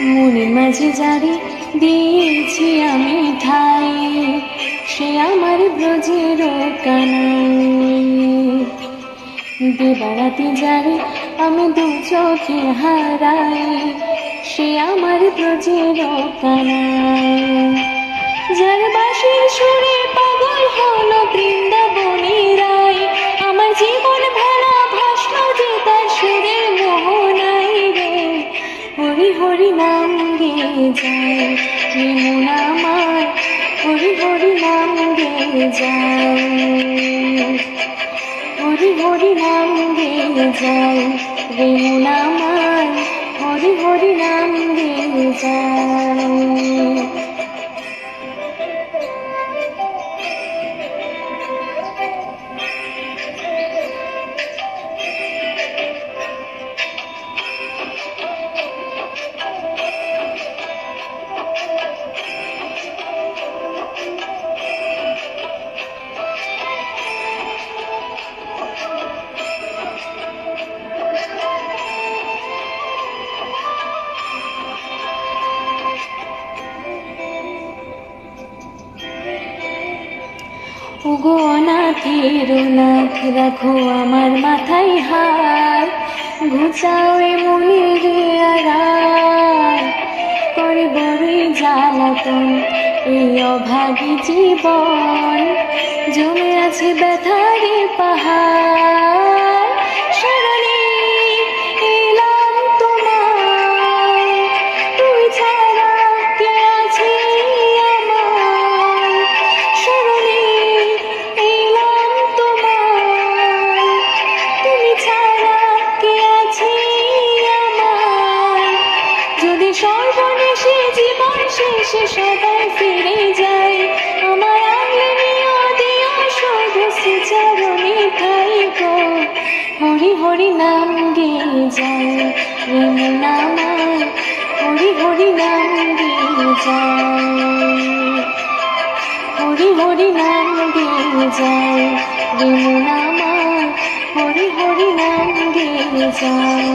মনের মাঝে জারি দিয়েছি আমি ঠাই, সে আমার ব্রজের কানাই। দিবারাতি জারি আমি দু চোখে হারাই, সে আমার ব্রজের কানাই। যার বাঁশির সুরে পাগল হলো বৃন্দাবনী রায়, আমার জীবন ভেলা ভাসল যে তার সুরের মোহনাই রে। হরি হরি নাম গেয়ে যায় রে মন আমার, হরি হরি নাম গেয়ে যায়, হরি হরি নাম গেয়ে যায় রে মন আমার, হরি হরি নাম গেয়ে যায়। ওগো অনাথের নাথ রাখো আমার মাথায় হাত, ঘুচাও এ মনের আড়াল, করে বড়ই জ্বালাতন এই অভাগী জীবন, জমে আছে ব্যথারে পাহাড়। শরণে এলাম তোমার, তুই ছাড়া কে আছে আমার। শরণে এলাম তোমার, তুমি ছাড়া কে আছে আমার। যদি সর্বনেশে জীবন শেষে সবাই ফিরে যায়, আমার আনলে নিও দিও শুধু শ্রীচরণে ঠাই গো। হরি হরি নাম গেয়ে যায় রে মন আমার, হরি হরি নাম গেয়ে যায়, হরি হরি নাম গেয়ে যায় রে মন আমার, হরি হরি নাম গেয়ে যায়।